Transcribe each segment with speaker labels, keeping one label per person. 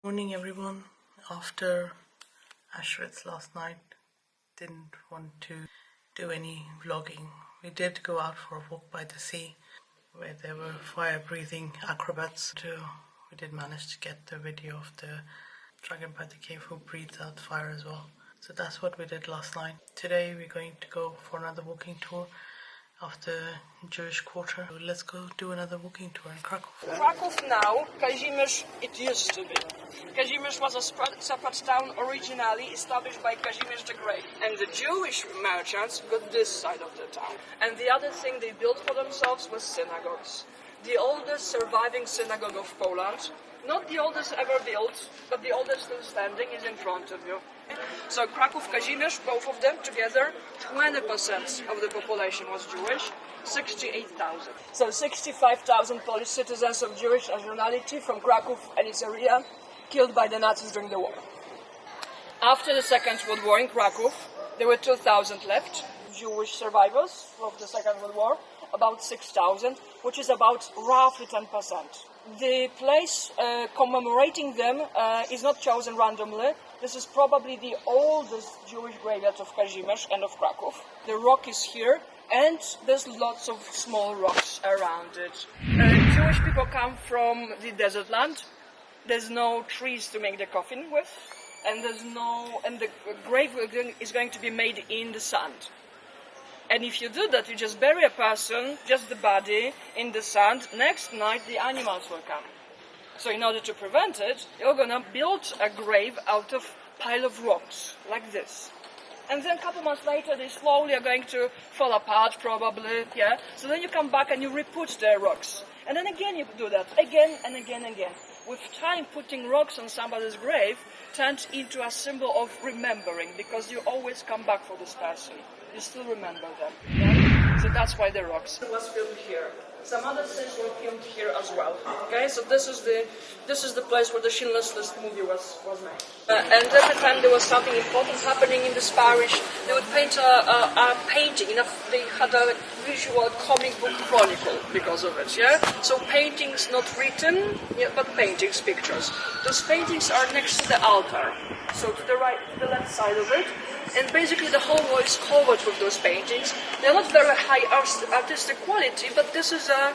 Speaker 1: Morning everyone. After Auschwitz last night, didn't want to do any vlogging. We did go out for a walk by the sea where there were fire-breathing acrobats. We did manage to get the video of the dragon by the cave who breathes out fire as well. So that's what we did last night. Today we're going to go for another walking tour of the Jewish quarter. So let's go do another walking tour in Krakow.
Speaker 2: Krakow now, Kazimierz it used to be. Kazimierz was a separate town originally established by Kazimierz the Great. And the Jewish merchants got this side of the town. And the other thing they built for themselves was synagogues. The oldest surviving synagogue of Poland. Not the oldest ever built, but the oldest still standing is in front of you. So Krakow, Kazimierz, both of them together, 20% of the population was Jewish, 68,000. So 65,000 Polish citizens of Jewish nationality from Krakow and its area killed by the Nazis during the war. After the Second World War in Krakow, there were 2,000 left, Jewish survivors of the Second World War, about 6,000, which is about roughly 10%. The place commemorating them is not chosen randomly. This is probably the oldest Jewish graveyard of Kazimierz and of Krakow. The rock is here, and there's lots of small rocks around it. Jewish people come from the desert land. There's no trees to make the coffin with, and the grave is going to be made in the sand. And if you do that, you just bury a person, just the body, in the sand. Next night, the animals will come. So in order to prevent it, you're going to build a grave out of a pile of rocks, like this. And then a couple months later, they slowly are going to fall apart, probably, yeah? So then you come back and you re-put the rocks. And then again you do that, again and again and again. With time, putting rocks on somebody's grave turns into a symbol of remembering, because you always come back for this person. You still remember them. Yeah? So that's why the rocks. It was filmed here. Some other scenes were filmed here as well. Okay, so this is the place where the Schindler's List movie was made. And every time there was something important happening in this parish, they would paint a painting. They had a visual comic book chronicle because of it. Yeah. So paintings not written, yeah, but paintings, pictures. Those paintings are next to the altar. So to the right, to the left side of it. And basically the whole wall is covered with those paintings. They're not very high artistic quality, but this is a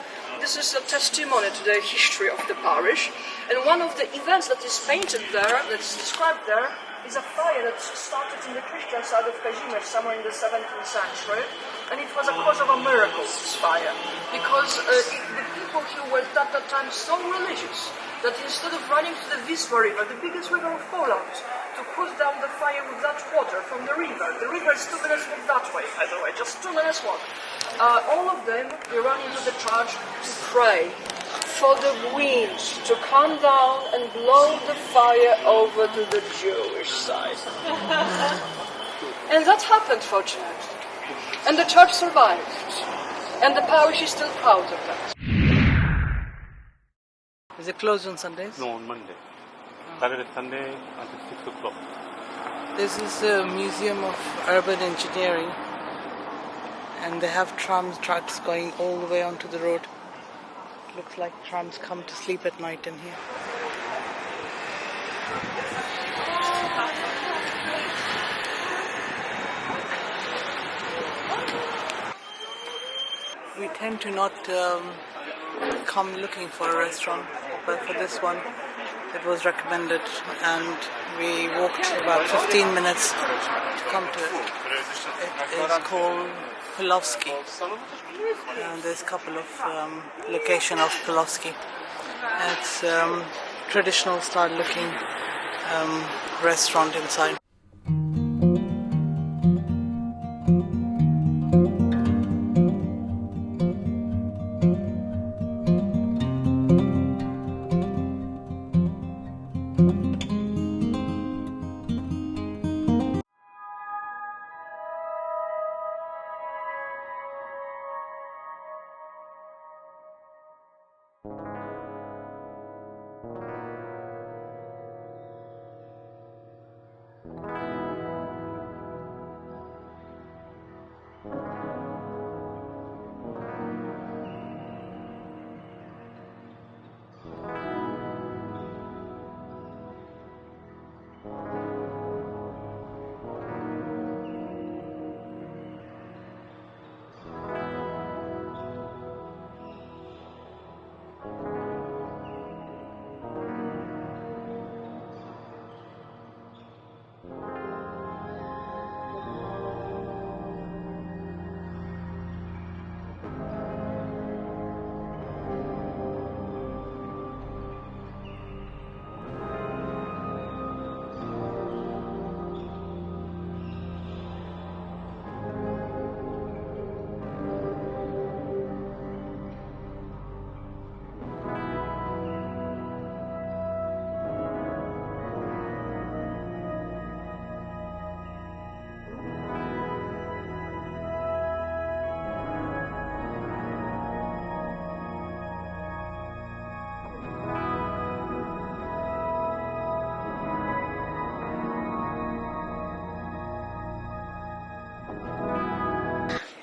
Speaker 2: testimony to the history of the parish. And one of the events that is painted there, that's described there, is a fire that started in the Christian side of Kazimierz somewhere in the 17th century. And it was a cause of a miracle, this fire. Because the people here were at that time so religious that instead of running to the Wisła River, the biggest river of Poland, to put down the fire with that water from the river is 2 minutes walk that way, by the way, just 2 minutes walk. All of them, they run into the church to pray for the wind to come down and blow the fire over to the Jewish side. And that happened, fortunately. And the church survived. And the parish is still proud of that.
Speaker 1: Is it closed on Sundays?
Speaker 3: No, on Monday. Saturday, Sunday until 6 o'clock.
Speaker 1: This is a museum of urban engineering, and they have tram tracks going all the way onto the road. It looks like trams come to sleep at night in here. We tend to not come looking for a restaurant, but for this one it was recommended, and we walked about 15 minutes to come to it. It is called Pulowski, and there's a couple of locations of Pulowski. It's traditional style looking restaurant inside.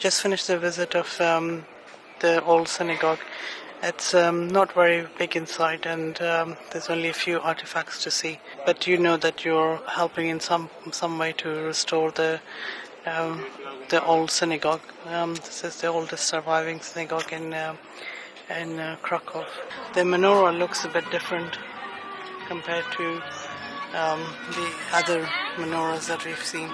Speaker 1: just finished a visit of the old synagogue. It's not very big inside, and there's only a few artifacts to see. But you know that you're helping in some way to restore the old synagogue. This is the oldest surviving synagogue in Krakow. The menorah looks a bit different compared to the other menorahs that we've seen.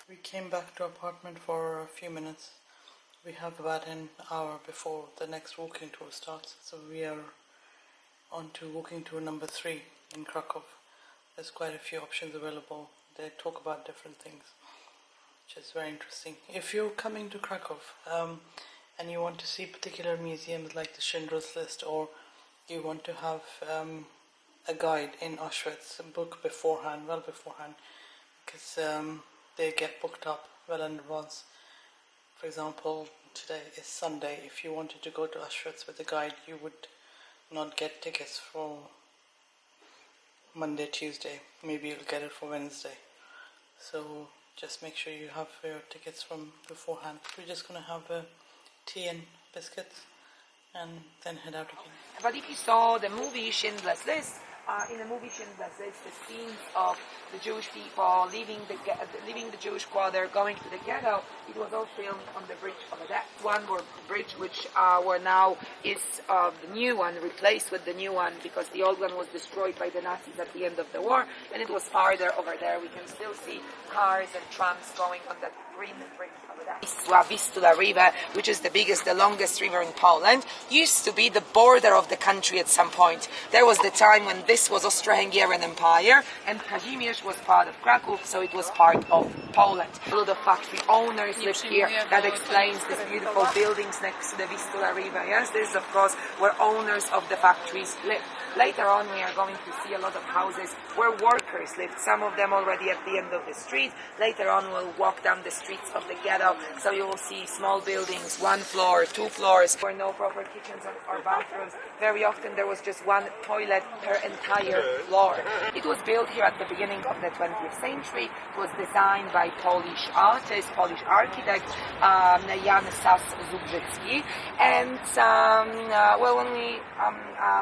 Speaker 1: We came back to our apartment for a few minutes. We have about an hour before the next walking tour starts, so we are on to walking tour number 3 in Krakow. There's quite a few options available. They talk about different things, which is very interesting. If you're coming to Krakow and you want to see particular museums like the Schindler's List, or you want to have a guide in Auschwitz, book well beforehand, because they get booked up well in advance. For example, today is Sunday. If you wanted to go to Auschwitz with a guide, you would not get tickets for Monday, Tuesday. Maybe you'll get it for Wednesday. So just make sure you have your tickets from beforehand. We're just going to have a tea and biscuits and then head out again.
Speaker 4: But if you saw the movie Schindler's List, in the movie Schindler's List, the scenes of the Jewish people leaving the Jewish quarter, going to the ghetto, it was all filmed on the bridge of that one bridge, which now is the new one, replaced with the new one, because the old one was destroyed by the Nazis at the end of the war, and it was farther over there. We can still see cars and trams going on that green bridge over there. Vistula River, which is the longest river in Poland, used to be the border of the country at some point. There was the time when this was Austro-Hungarian Empire, and Kazimierz was part of Krakow, so it was part of Poland. A lot of factory owners lived here. That explains these beautiful buildings next to the Vistula River. Yes, this is of course where owners of the factories lived. Later on we are going to see a lot of houses where workers lived, some of them already at the end of the street. Later on we'll walk down the streets of the ghetto, so you will see small buildings, 1 floor, 2 floors, where no proper kitchens or bathrooms. Very often there was just one toilet per entire floor. It was built here at the beginning of the 20th century. It was designed by Polish artist, Polish architect Jan Sas-Zubrzycki. And when we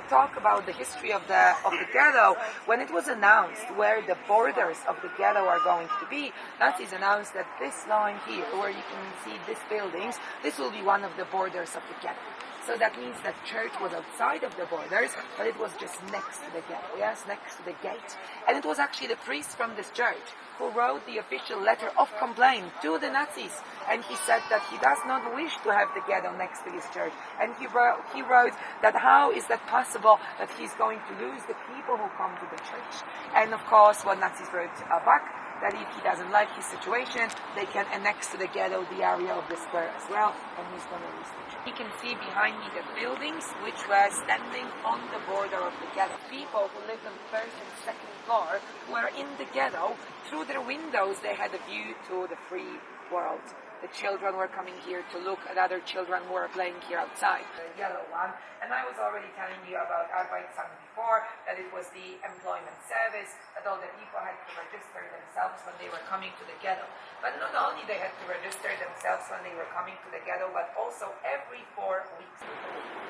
Speaker 4: talk about the history of the ghetto, when it was announced where the borders of the ghetto are going to be, Nazis announced that this line here, where you can see these buildings, this will be one of the borders of the ghetto. So that means that church was outside of the borders, but it was just next to the ghetto, yes, next to the gate. And it was actually the priest from this church who wrote the official letter of complaint to the Nazis. And he said that he does not wish to have the ghetto next to his church. And he wrote that how is that possible that he's going to lose the people who come to the church. And of course, what Nazis wrote back, that if he doesn't like his situation, they can annex to the ghetto the area of the square as well, and he's going to lose the church. You can see behind me the buildings which were standing on the border of the ghetto. People who lived on the first and second floor were in the ghetto. Through their windows they had a view to the free world. The children were coming here to look at other children who were playing here outside. The yellow one. And I was already telling you about Arbeitsamt before, that it was the employment service, that all the people had to register themselves when they were coming to the ghetto. But not only they had to register themselves when they were coming to the ghetto, but also every 4 weeks.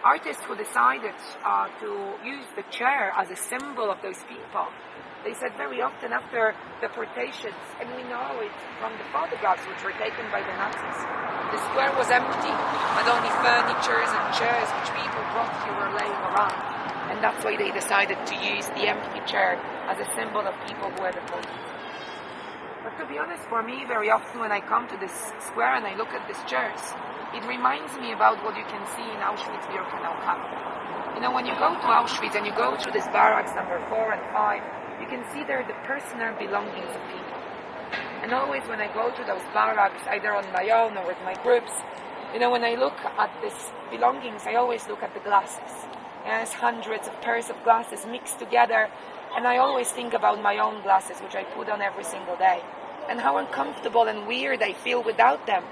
Speaker 4: Artists who decided to use the chair as a symbol of those people, they said very often after deportations, and we know it from the photographs which were taken by the Nazis, the square was empty, but only furnitures and chairs which people brought here were laying around. And that's why they decided to use the empty chair as a symbol of people who were deported. But to be honest, for me, very often when I come to this square and I look at these chairs, it reminds me about what you can see in Auschwitz-Birkenau camp. You know, when you go to Auschwitz and you go through this barracks number 4 and 5, you can see there the personal belongings of people. And always when I go to those barracks, either on my own or with my groups, you know, when I look at these belongings, I always look at the glasses. Yes, hundreds of pairs of glasses mixed together. And I always think about my own glasses, which I put on every single day, and how uncomfortable and weird I feel without them.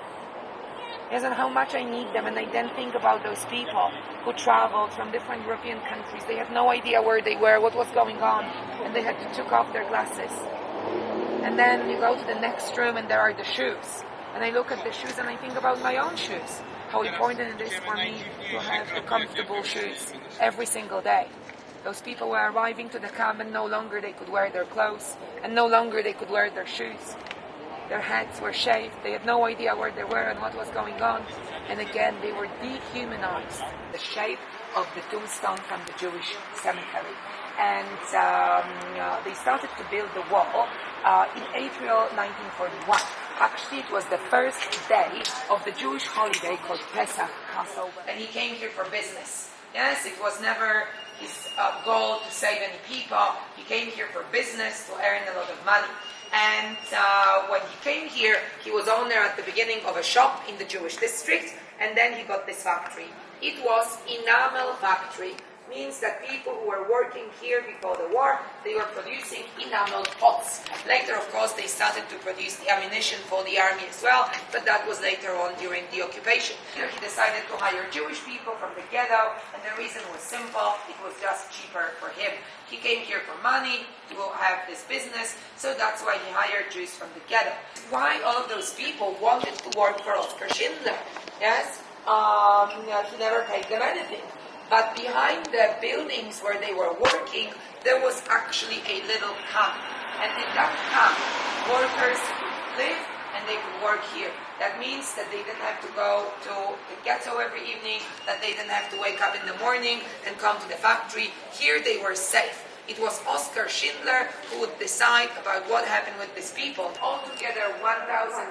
Speaker 4: Yes, and how much I need them. And I then think about those people who traveled from different European countries. They had no idea where they were, what was going on, and they had to take off their glasses. And then you go to the next room and there are the shoes. And I look at the shoes and I think about my own shoes. How important it is for me to have the comfortable shoes every single day. Those people were arriving to the camp and no longer they could wear their clothes, and no longer they could wear their shoes. Their heads were shaved, they had no idea where they were and what was going on. And again, they were dehumanized. The shape of the tombstone from the Jewish cemetery. And they started to build the wall in April 1941. Actually, it was the first day of the Jewish holiday called Pesach, Passover. And he came here for business. Yes, it was never his goal to save any people. He came here for business, to earn a lot of money. And when he came here, he was owner at the beginning of a shop in the Jewish district, and then he got this factory. It was enamel factory. Means that people who were working here before the war, they were producing enamel pots. Later, of course, they started to produce the ammunition for the army as well, but that was later on during the occupation. He decided to hire Jewish people from the ghetto, and the reason was simple, it was just cheaper for him. He came here for money, to have this business, so that's why he hired Jews from the ghetto. Why all of those people wanted to work for Oskar Schindler? Yes, he never paid them anything. But behind the buildings where they were working, there was actually a little camp. And in that camp, workers could live and they could work here. That means that they didn't have to go to the ghetto every evening, that they didn't have to wake up in the morning and come to the factory. Here they were safe. It was Oskar Schindler who would decide about what happened with these people. Altogether, 1,100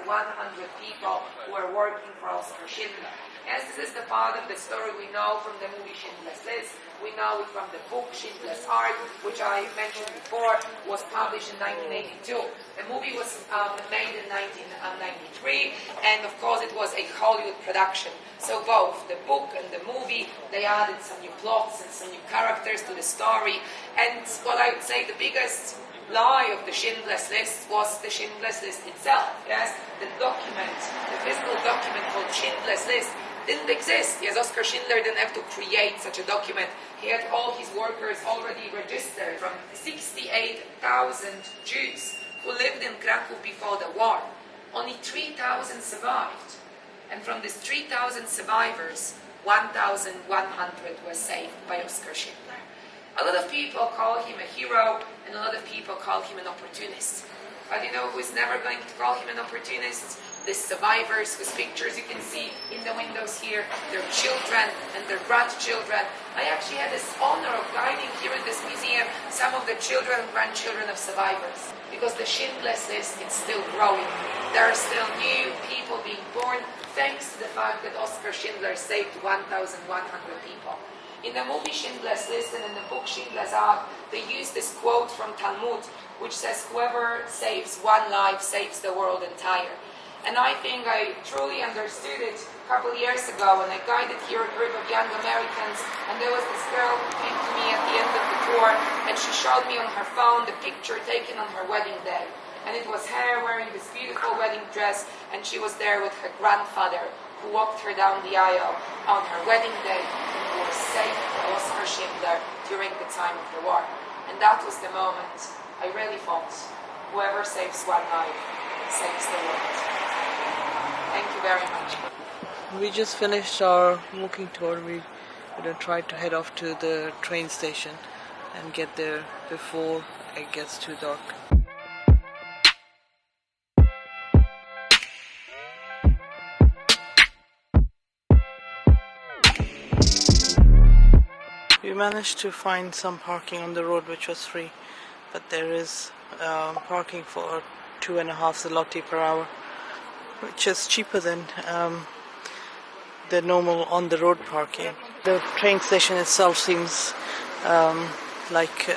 Speaker 4: people who were working for Oskar Schindler. Yes, this is the part of the story we know from the movie Schindler's List. We know it from the book Schindler's Art, which I mentioned before, was published in 1982. The movie was made in 1993, and of course it was a Hollywood production. So both the book and the movie, they added some new plots and some new characters to the story. And what I would say the biggest lie of the Schindler's List was the Schindler's List itself. Yes, the document, the physical document called Schindler's List, didn't exist. Yes, Oskar Schindler didn't have to create such a document. He had all his workers already registered. From 68,000 Jews who lived in Krakow before the war, only 3,000 survived. And from these 3,000 survivors, 1,100 were saved by Oskar Schindler. A lot of people call him a hero, and a lot of people call him an opportunist. But you know who is never going to call him an opportunist? The survivors whose pictures you can see in the windows here, their children and their grandchildren. I actually had this honor of guiding here in this museum some of the children and grandchildren of survivors. Because the Schindler's List is still growing. There are still new people being born thanks to the fact that Oskar Schindler saved 1,100 people. In the movie Schindler's List and in the book Schindler's Art, they use this quote from Talmud, which says, "Whoever saves one life saves the world entire." And I think I truly understood it a couple of years ago when I guided here a group of young Americans, and there was this girl who came to me at the end of the tour, and she showed me on her phone the picture taken on her wedding day. And it was her wearing this beautiful wedding dress, and she was there with her grandfather, who walked her down the aisle on her wedding day, and who was saved by Oskar Schindler during the time of the war. And that was the moment I really thought, whoever saves one life saves the world. Thank you very much.
Speaker 5: We just finished our walking tour. We tried to head off to the train station and get there before it gets too dark.
Speaker 1: We managed to find some parking on the road which was free, but there is parking for 2.5 zloty per hour, which is cheaper than the normal on-the-road parking. The train station itself seems like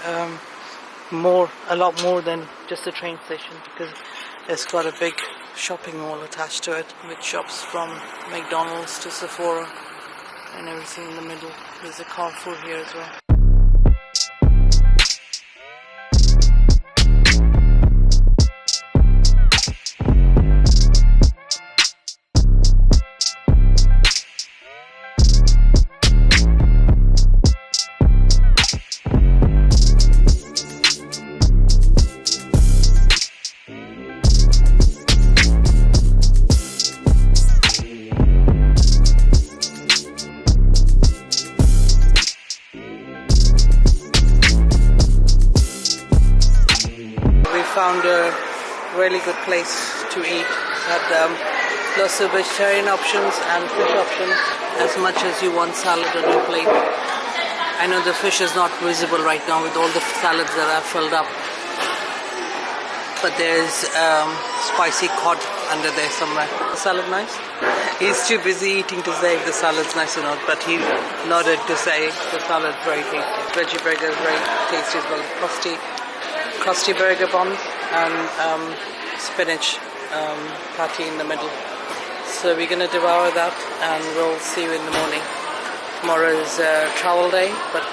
Speaker 1: a lot more than just a train station, because it's got a big shopping mall attached to it with shops from McDonald's to Sephora.
Speaker 5: and everything in the middle. There's a Carrefour here as well. Found a really good place to eat. Had lots of vegetarian options and fish options, as much as you want salad on your plate. I know the fish is not visible right now with all the salads that I've filled up, but there's spicy cod under there somewhere. The salad nice? He's too busy eating to say if the salad's nice or not, but he nodded to say the salad's very tasty. Veggie burger is very tasty as well. Crusty burger buns and spinach patty in the middle. So we're going to devour that and we'll see you in the morning. Tomorrow is travel day, but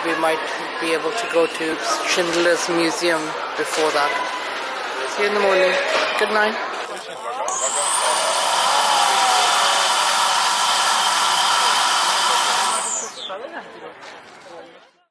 Speaker 5: we might be able to go to Schindler's Museum before that. See you in the morning. Good night.